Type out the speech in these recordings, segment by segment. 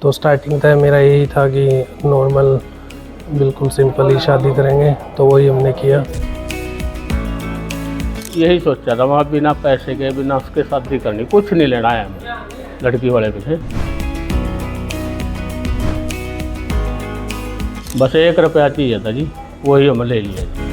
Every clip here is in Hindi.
तो स्टार्टिंग तय मेरा यही था कि नॉर्मल बिल्कुल सिंपल ही शादी करेंगे, तो वही हमने किया। यही सोचा था वहाँ, बिना पैसे के बिना उसके शादी करनी, कुछ नहीं लेना है हमें लड़की वाले पे से। बस 1 रुपया चाहिए था जी, वही हमने ले लिया जी।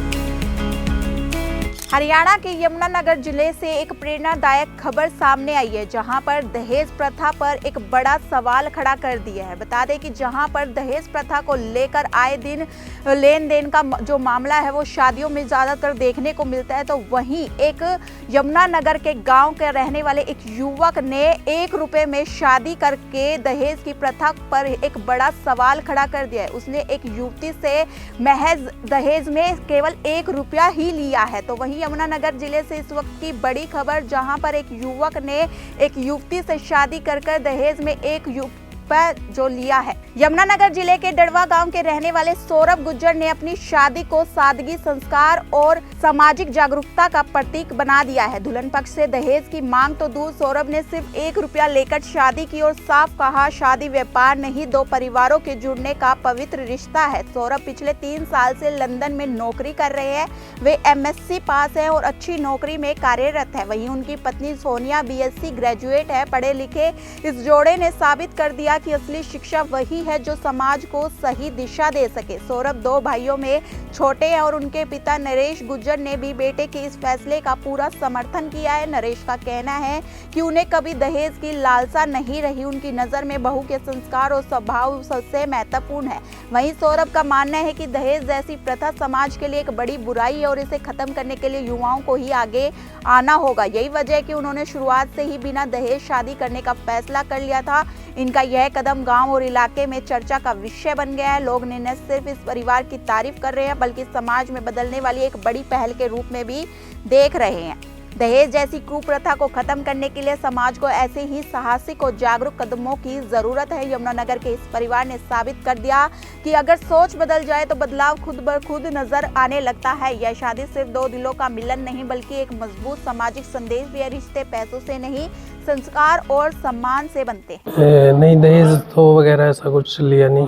हरियाणा के यमुनानगर जिले से एक प्रेरणादायक खबर सामने आई है, जहां पर दहेज प्रथा पर एक बड़ा सवाल खड़ा कर दिया है। बता दें कि जहां पर दहेज प्रथा को लेकर आए दिन लेन देन का जो मामला है वो शादियों में ज़्यादातर देखने को मिलता है, तो वहीं एक यमुनानगर के गांव के रहने वाले एक युवक ने 1 रुपये में शादी करके दहेज की प्रथा पर एक बड़ा सवाल खड़ा कर दिया है। उसने एक युवती से महज दहेज में केवल 1 रुपया ही लिया है। तो वहीं यमुनानगर जिले से इस वक्त की बड़ी खबर, जहां पर एक युवक ने एक युवती से शादी कर दहेज में 1 रुपया जो लिया है। यमुनानगर जिले के डड़वा गांव के रहने वाले सौरभ गुज्जर ने अपनी शादी को सादगी, संस्कार और सामाजिक जागरूकता का प्रतीक बना दिया है। दुल्हन पक्ष से दहेज की मांग तो दूर, सौरभ ने सिर्फ 1 रुपया लेकर शादी की और साफ कहा, शादी व्यापार नहीं, 2 परिवारों के जुड़ने का पवित्र रिश्ता है। सौरभ पिछले 3 साल से लंदन में नौकरी कर रहे हैं। वे MSc पास है और अच्छी नौकरी में कार्यरत है। वहीं उनकी पत्नी सोनिया BSc ग्रेजुएट है। पढ़े लिखे इस जोड़े ने साबित कर दिया कि असली शिक्षा वही है जो समाज को सही दिशा दे सके। सौरभ 2 भाइयों में छोटे हैं और उनके पिता नरेश गुज्जर ने भी बेटे के इस फैसले का पूरा समर्थन किया है। नरेश का कहना है कि उन्हें कभी दहेज की लालसा नहीं रही। उनकी नज़र में बहू के संस्कार और स्वभाव सबसे महत्वपूर्ण है। वहीं सौरभ का मानना है कि दहेज जैसी प्रथा समाज के लिए एक बड़ी बुराई है और इसे खत्म करने के लिए युवाओं को ही आगे आना होगा। यही वजह है कि उन्होंने शुरुआत से ही बिना दहेज शादी करने का फैसला कर लिया था। इनका यह कदम गांव और इलाके में चर्चा का विषय बन गया है। लोग न सिर्फ इस परिवार की तारीफ कर रहे हैं, बल्कि समाज में बदलने वाली एक बड़ी पहल के रूप में भी देख रहे हैं। दहेज जैसी कुप्रथा को खत्म करने के लिए समाज को ऐसे ही साहसिक और जागरूक कदमों की जरूरत है। यमुनानगर के इस परिवार ने साबित कर दिया कि अगर सोच बदल जाए तो बदलाव खुद ब खुद नजर आने लगता है। यह शादी सिर्फ 2 दिलों का मिलन नहीं, बल्कि एक मजबूत सामाजिक संदेश भी है। रिश्ते पैसों से नहीं, संस्कार और सम्मान से बनते हैं। नहीं, दहेज तो वगैरह ऐसा कुछ लिया नहीं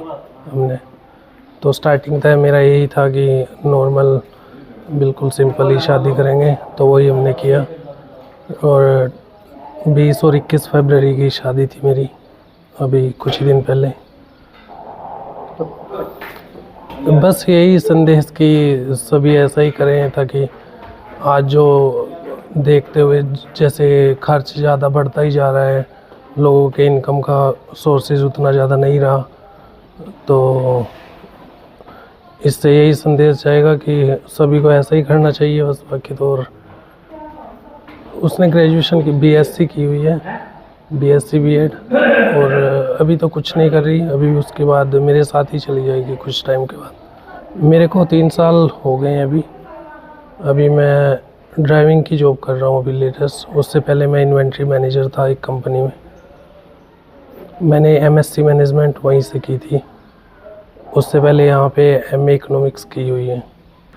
हमने। तो स्टार्टिंग तय मेरा यही था कि नॉर्मल बिल्कुल सिंपल ही शादी करेंगे, तो वही हमने किया। और 20 और 21 फरवरी की शादी थी मेरी, अभी कुछ ही दिन पहले। बस यही संदेश कि सभी ऐसा ही करें, ताकि आज जो देखते हुए जैसे खर्च ज़्यादा बढ़ता ही जा रहा है, लोगों के इनकम का सोर्सेज उतना ज़्यादा नहीं रहा, तो इससे यही संदेश जाएगा कि सभी को ऐसा ही करना चाहिए बस। बाकी तो और उसने ग्रेजुएशन की BSc की हुई है, BSc B.Ed, और अभी तो कुछ नहीं कर रही। अभी उसके बाद मेरे साथ ही चली जाएगी कुछ टाइम के बाद। मेरे को 3 साल हो गए हैं अभी मैं ड्राइविंग की जॉब कर रहा हूँ अभी लेटेस्ट। उससे पहले मैं इन्वेंट्री मैनेजर था एक कंपनी में। मैंने MSc मैनेजमेंट वहीं से की थी। उससे पहले यहाँ पे MA इकोनॉमिक्स की हुई है।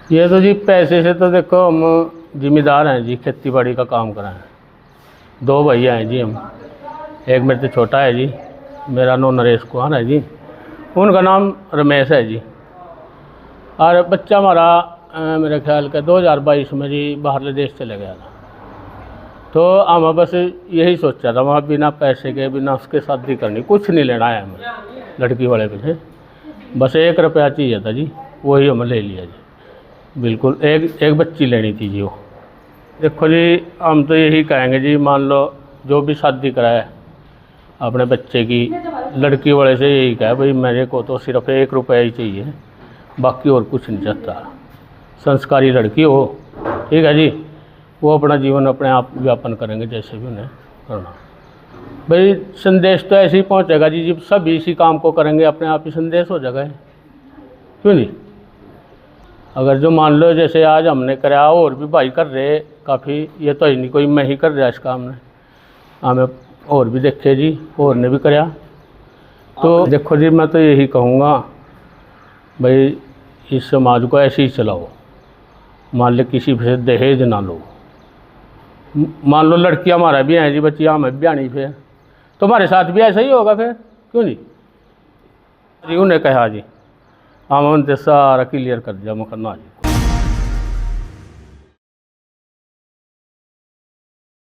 ये तो जी पैसे से तो देखो हम जिम्मेदार हैं जी, खेती बाड़ी का काम कराएं। 2 भैया हैं जी हम, एक मेरे से छोटा है जी, मेरा नाम नरेश कुमार है जी, उनका नाम रमेश है जी। और बच्चा हमारा मेरे ख्याल का 2022 में जी बाहरले देश चले गया था। तो हम बस यही सोचा था वहाँ, बिना पैसे के बिना उसके शादी करनी, कुछ नहीं लेना है हमें लड़की वाले पे से। बस 1 रुपया चाहिए था जी, वही हमने ले लिया जी। बिल्कुल एक बच्ची लेनी थी जी। वो देखो जी, हम तो यही कहेंगे जी, मान लो जो भी शादी कराए अपने बच्चे की, लड़की वाले से यही कहे भाई मेरे को तो सिर्फ 1 रुपया ही चाहिए, बाकी और कुछ नहीं चाहता। संस्कारी लड़की हो, ठीक है जी, वो अपना जीवन अपने आप व्यापन करेंगे जैसे भी उन्हें करना। भाई संदेश तो ऐसे ही पहुंचेगा जी, जब सब इसी काम को करेंगे अपने आप ही संदेश हो जाएगा, क्यों नहीं। अगर जो मान लो जैसे आज हमने कराया, और भी भाई कर रहे काफ़ी, ये तो ही नहीं कोई मैं ही कर रहा इस काम में, हमें और भी देखे जी, और ने भी कराया। तो देखो जी, मैं तो यही कहूँगा भाई इस समाज को ऐसे ही चलाओ। मान लो किसी से दहेज ना लो। मान लो लड़कियाँ हमारा भी हैं जी, बच्चियाँ हमें भी आनी, फिर तो हमारे साथ भी ऐसा ही होगा फिर, क्यों नहीं। जी उन्हें कहा जी, हाँ उनसे सारा क्लियर कर दिया मुकदमा जी।